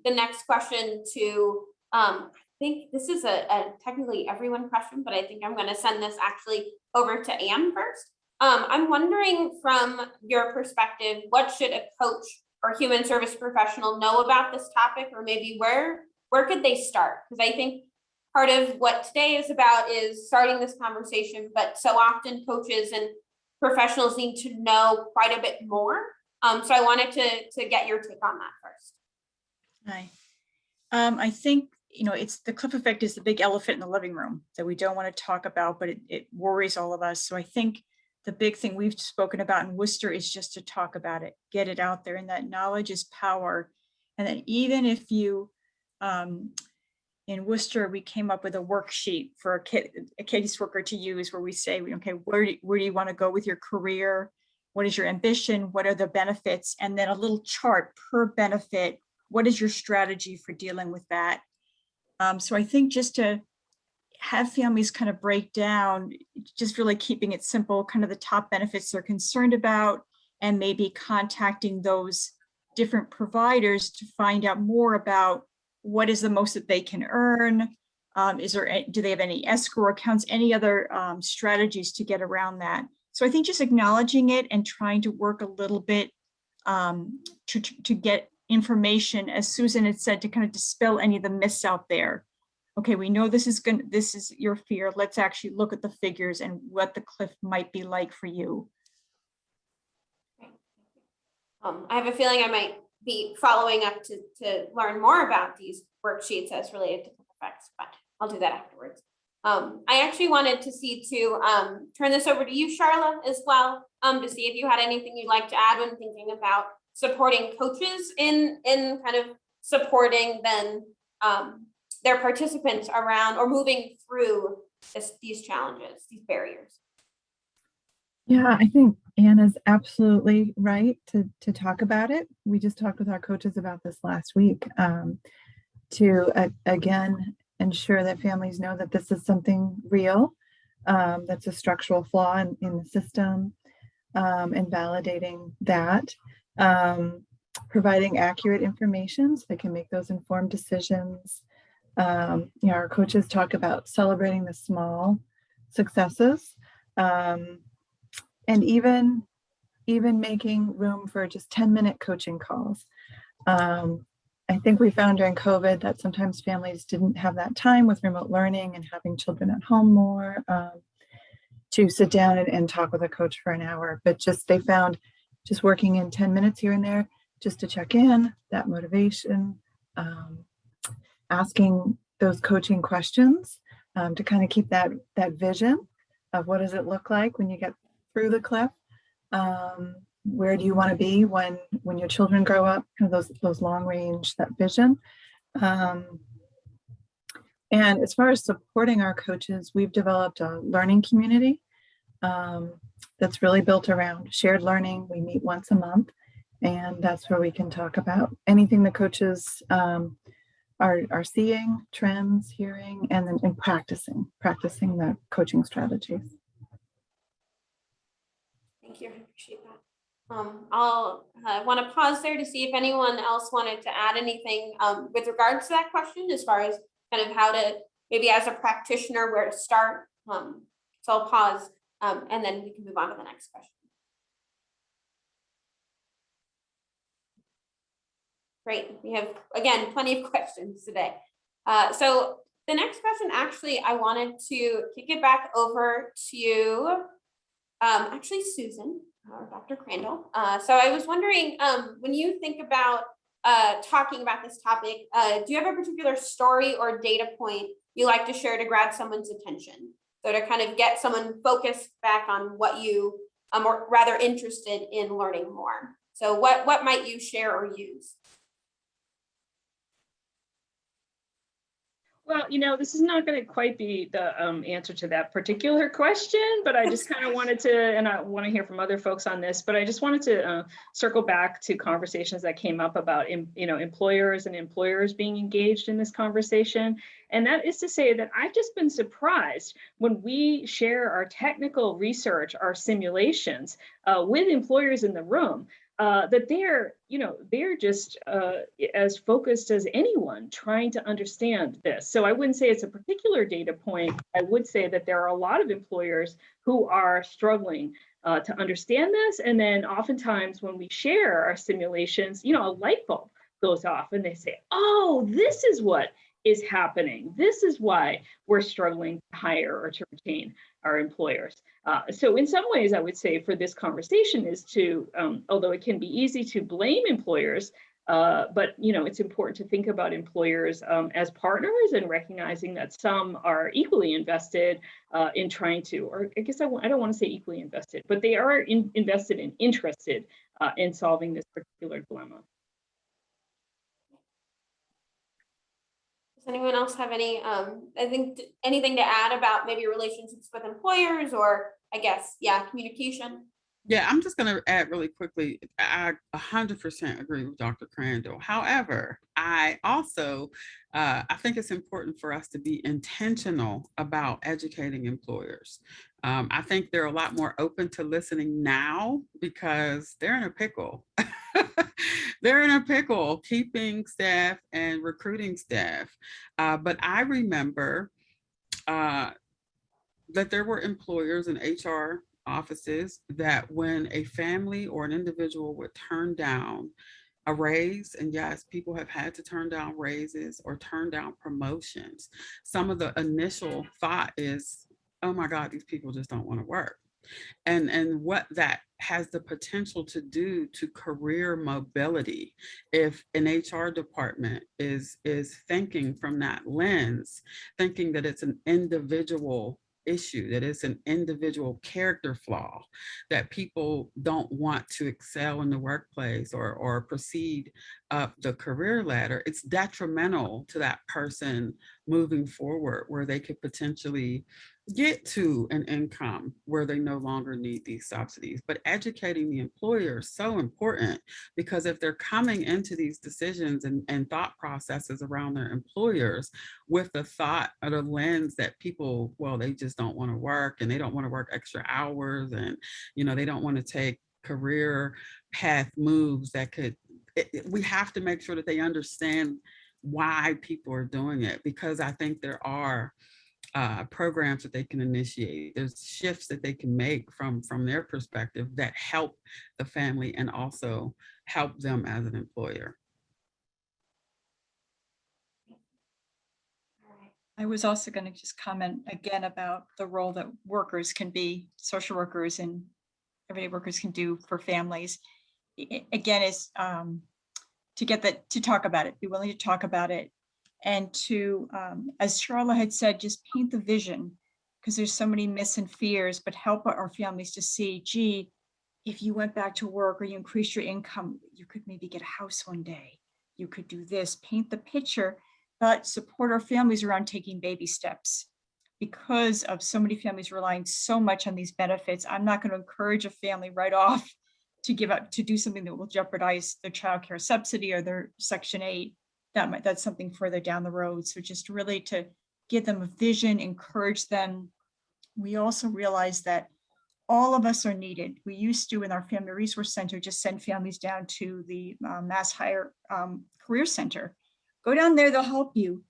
the next question to, I think this is a technically everyone question, but I think I'm going to send this actually over to Anne first. I'm wondering from your perspective, what should a coach or human service professional know about this topic, or maybe where could they start? Because I think part of what today is about is starting this conversation, but so often coaches and professionals need to know quite a bit more. So I wanted to get your take on that first. Hi. I think, it's the cliff effect is the big elephant in the living room that we don't want to talk about, but it worries all of us. So I think the big thing we've spoken about in Worcester is just to talk about it, get it out there, and that knowledge is power. And then even if you, in Worcester, we came up with a worksheet for a caseworker to use where we say, okay, where do you want to go with your career? What is your ambition? What are the benefits? And then a little chart per benefit. What is your strategy for dealing with that? So I think just to have families kind of break down, just really keeping it simple, kind of the top benefits they're concerned about, and maybe contacting those different providers to find out more about what is the most that they can earn. Do they have any escrow accounts, any other strategies to get around that? So I think just acknowledging it and trying to work a little bit to get information, as Susan had said, to kind of dispel any of the myths out there. Okay, we know this is your fear. Let's actually look at the figures and what the cliff might be like for you. I have a feeling I might be following up to learn more about these worksheets as related to cliff effects, but I'll do that afterwards. I actually wanted to turn this over to you, Charla, as well, to see if you had anything you'd like to add when thinking about supporting coaches in kind of supporting then their participants around or moving through these challenges, these barriers. Yeah, I think Anne is absolutely right to talk about it. We just talked with our coaches about this last week to again ensure that families know that this is something real, that's a structural flaw in the system, and validating that, providing accurate information so they can make those informed decisions. Our coaches talk about celebrating the small successes, and even making room for just 10-minute coaching calls. I think we found during COVID that sometimes families didn't have that time with remote learning and having children at home more to sit down and talk with a coach for an hour, but they found just working in 10 minutes here and there just to check in, that motivation, asking those coaching questions to kind of keep that vision of what does it look like when you get through the cliff. Where do you want to be when your children grow up? Kind of those long range, that vision. And as far as supporting our coaches, we've developed a learning community that's really built around shared learning. We meet once a month, and that's where we can talk about anything the coaches are seeing, trends, hearing, and then practicing the coaching strategies. Thank you, I appreciate that. I'll want to pause there to see if anyone else wanted to add anything with regards to that question, as far as kind of how to maybe as a practitioner, where to start. So I'll pause and then we can move on to the next question. Great, we have, again, plenty of questions today. So the next question, actually, I wanted to kick it back over to actually Susan or Dr. Crandall. So I was wondering, when you think about talking about this topic, do you have a particular story or data point you like to share to grab someone's attention? So to kind of get someone focused back on what you are rather interested in learning more. So what might you share or use? Well, this is not going to quite be the answer to that particular question, but I just kind of wanted to, and I want to hear from other folks on this, but I just wanted to circle back to conversations that came up about, employers and employers being engaged in this conversation. And that is to say that I've just been surprised when we share our technical research, our simulations with employers in the room, that they're just as focused as anyone trying to understand this. So I wouldn't say it's a particular data point. I would say that there are a lot of employers who are struggling to understand this. And then oftentimes when we share our simulations, a light bulb goes off and they say, oh, this is what is happening. This is why we're struggling to hire or to retain our employers. So in some ways, I would say for this conversation is to, although it can be easy to blame employers, but it's important to think about employers as partners and recognizing that some are equally invested in trying to, or I guess I don't want to say equally invested, but they are invested and interested in solving this particular dilemma. Does anyone else have anything to add about maybe relationships with employers, or I guess, communication? Yeah, I'm just going to add really quickly. I 100% agree with Dr. Crandall. However, I also, I think it's important for us to be intentional about educating employers. I think they're a lot more open to listening now because they're in a pickle. They're in a pickle, keeping staff and recruiting staff. But I remember that there were employers and HR offices that when a family or an individual would turn down a raise, and yes, people have had to turn down raises or turn down promotions, some of the initial thought is, oh my God, these people just don't want to work. And what that has the potential to do to career mobility, if an HR department is thinking from that lens, thinking that it's an individual issue, that it's an individual character flaw, that people don't want to excel in the workplace or proceed up the career ladder, it's detrimental to that person moving forward, where they could potentially get to an income where they no longer need these subsidies. But educating the employer is so important, because if they're coming into these decisions and thought processes around their employers with the thought or the lens that people, well, they just don't want to work, and they don't want to work extra hours, and they don't want to take career path moves that could, we have to make sure that they understand why people are doing it, because I think there are programs that they can initiate. There's shifts that they can make from their perspective that help the family and also help them as an employer. I was also going to just comment again about the role that workers can be, social workers and everyday workers can do for families. Again, is to talk about it, be willing to talk about it, and to, as Charla had said, just paint the vision, because there's so many myths and fears, but help our families to see, gee, if you went back to work or you increased your income, you could maybe get a house one day. You could do this, paint the picture, but support our families around taking baby steps. Because of so many families relying so much on these benefits, I'm not going to encourage a family right off to give up, to do something that will jeopardize their childcare subsidy or their Section 8. That's something further down the road. So just really to give them a vision, encourage them. We also realize that all of us are needed. We used to, in our Family Resource Center, just send families down to the Mass Hire Career Center. Go down there, they'll help you.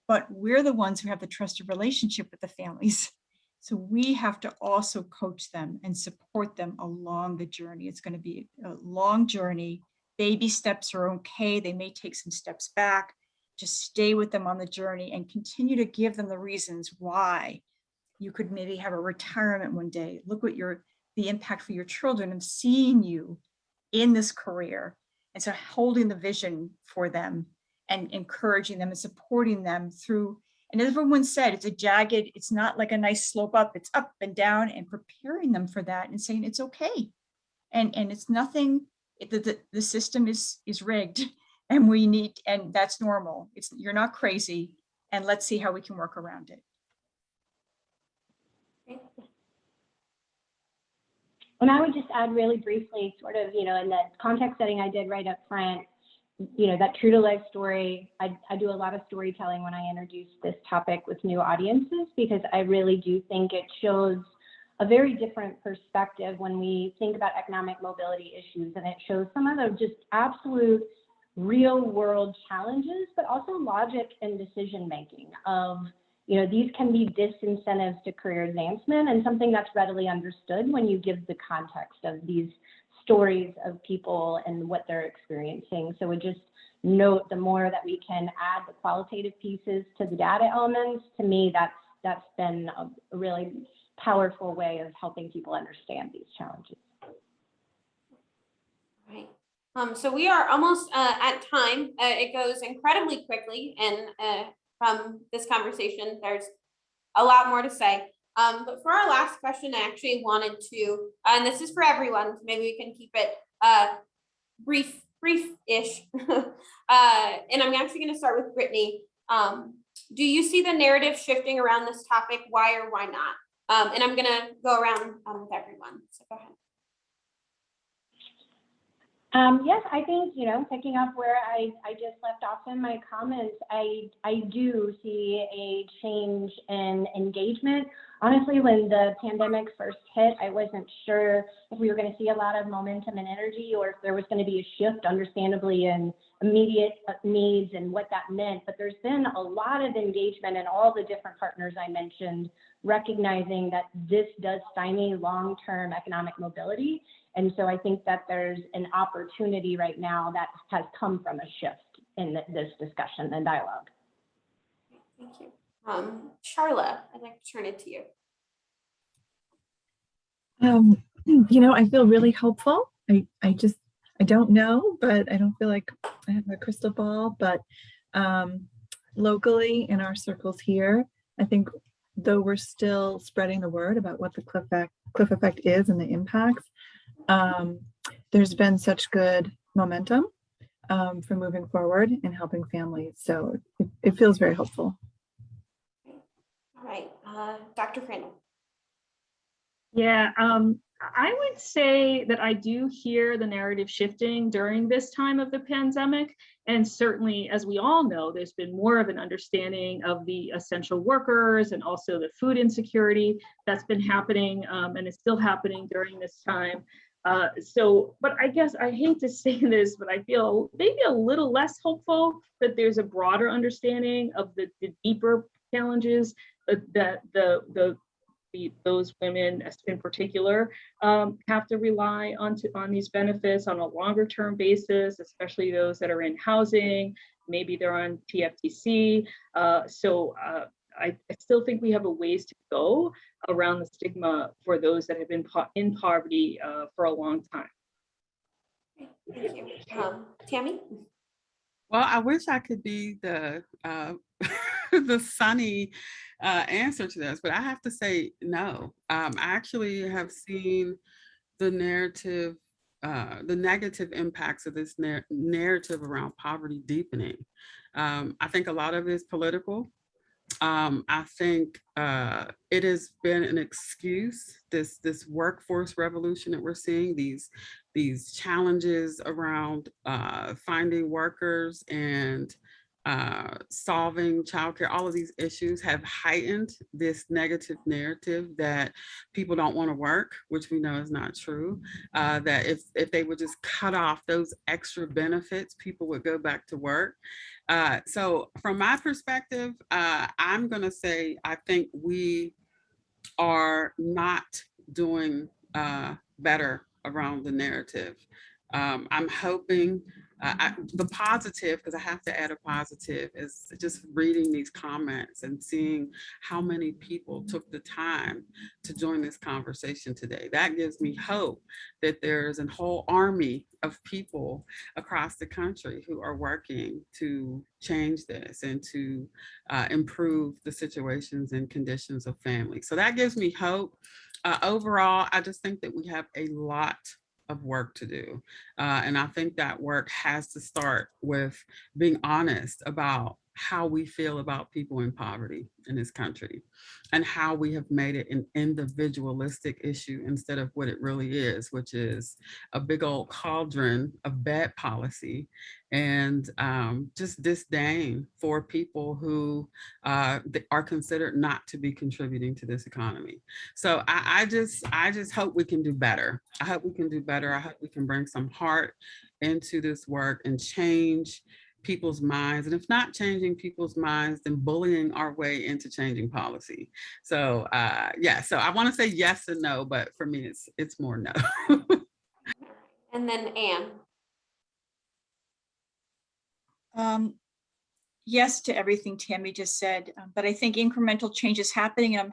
but we're the ones who have the trusted relationship with the families. So we have to also coach them and support them along the journey. It's going to be a long journey. Baby steps are okay. They may take some steps back. Just stay with them on the journey and continue to give them the reasons why you could maybe have a retirement one day. Look what the impact for your children and seeing you in this career. And so holding the vision for them and encouraging them and supporting them through. And as everyone said, it's not like a nice slope up, it's up and down, and preparing them for that and saying it's okay. And it's nothing, the system is rigged and that's normal. You're not crazy, and let's see how we can work around it. And I would just add really briefly, sort of, in the context setting I did right up front, that true to life story. I do a lot of storytelling when I introduce this topic with new audiences, because I really do think it shows a very different perspective when we think about economic mobility issues, and it shows some of the just absolute real world challenges, but also logic and decision making of, these can be disincentives to career advancement, and something that's readily understood when you give the context of these stories of people and what they're experiencing. So we just note the more that we can add the qualitative pieces to the data elements, to me, that's been a really powerful way of helping people understand these challenges. Right. So we are almost at time. It goes incredibly quickly, and from this conversation, there's a lot more to say. But for our last question, I actually wanted to, and this is for everyone, so maybe we can keep it brief-ish. And I'm actually going to start with Brittany. Do you see the narrative shifting around this topic? Why or why not? And I'm going to go around with everyone. So go ahead. Yes, I think, picking up where I just left off in my comments, I do see a change in engagement. Honestly, when the pandemic first hit, I wasn't sure if we were going to see a lot of momentum and energy, or if there was going to be a shift, understandably, in immediate needs and what that meant. But there's been a lot of engagement in all the different partners I mentioned, recognizing that this does stymie long-term economic mobility. And so I think that there's an opportunity right now that has come from a shift in this discussion and dialogue. Thank you. Charla, I'd like to turn it to you. I feel really hopeful. I don't know, but I don't feel like I have a crystal ball, but locally in our circles here, I think though we're still spreading the word about what the cliff effect is and the impacts, there's been such good momentum for moving forward and helping families. So it feels very hopeful. All right, Dr. Crandall. Yeah, I would say that I do hear the narrative shifting during this time of the pandemic. And certainly, as we all know, there's been more of an understanding of the essential workers and also the food insecurity that's been happening and is still happening during this time. But I guess I hate to say this, but I feel maybe a little less hopeful that there's a broader understanding of the deeper challenges that those women in particular have to rely on these benefits on a longer term basis, especially those that are in housing, maybe they're on TFTC. I still think we have a ways to go around the stigma for those that have been in poverty for a long time. Thank you. Tammy? Well, I wish I could be the the sunny answer to this, but I have to say no. I actually have seen the narrative, the negative impacts of this narrative around poverty deepening. I think a lot of it is political. I think it has been an excuse, this workforce revolution that we're seeing, these challenges around finding workers and solving childcare. All of these issues have heightened this negative narrative that people don't want to work, which we know is not true. That if they would just cut off those extra benefits, people would go back to work. So from my perspective, I'm going to say I think we are not doing better around the narrative. I'm hoping the positive, because I have to add a positive, is just reading these comments and seeing how many people took the time to join this conversation today. That gives me hope that there's a whole army of people across the country who are working to change this and to improve the situations and conditions of families. So that gives me hope. Overall, I just think that we have a lot of work to do. And I think that work has to start with being honest about how we feel about people in poverty in this country and how we have made it an individualistic issue instead of what it really is, which is a big old cauldron of bad policy and just disdain for people who are considered not to be contributing to this economy. So I just hope we can do better. I hope we can do better. I hope we can bring some heart into this work and change people's minds. And if not changing people's minds, then bullying our way into changing policy. So yeah, so I want to say yes and no, but for me, it's more no. And then Anne. Yes to everything Tammy just said, but I think incremental change is happening, and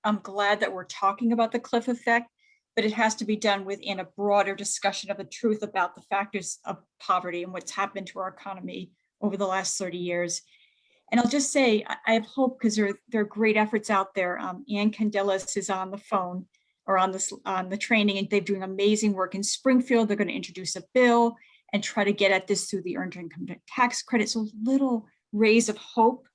I'm glad that we're talking about the cliff effect, but it has to be done within a broader discussion of the truth about the factors of poverty and what's happened to our economy over the last 30 years. And I'll just say, I have hope because there are great efforts out there. Ann Candelas is on the phone or on the training, and they're doing amazing work in Springfield. They're going to introduce a bill and try to get at this through the earned income tax credit. So little rays of hope.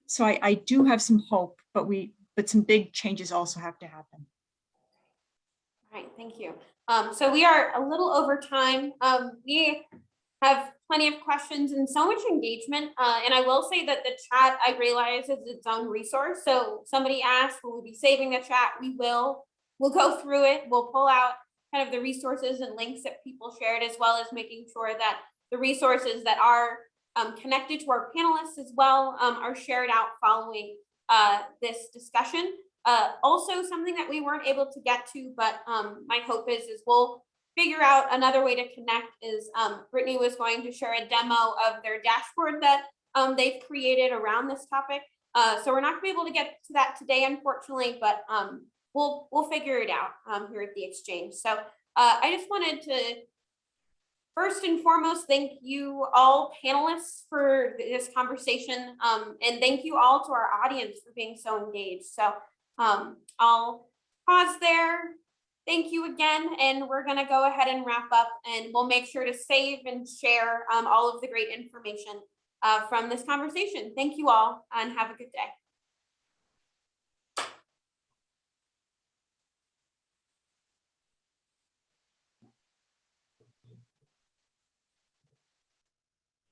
So I do have some hope, but some big changes also have to happen. All right, thank you. So we are a little over time. We have plenty of questions and so much engagement. And I will say that the chat, I realize, is its own resource. So somebody asked, will we be saving the chat? We will. We'll go through it. We'll pull out kind of the resources and links that people shared, as well as making sure that the resources that are connected to our panelists as well are shared out following this discussion. Also, something that we weren't able to get to, but my hope is we'll figure out another way to connect is Brittany was going to share a demo of their dashboard that they've created around this topic. So we're not gonna be able to get to that today, unfortunately, but we'll figure it out here at the exchange. So I just wanted to first and foremost thank you all panelists for this conversation, and thank you all to our audience for being so engaged. So I'll pause there. Thank you again, and we're going to go ahead and wrap up, and we'll make sure to save and share all of the great information from this conversation. Thank you all, and have a good day.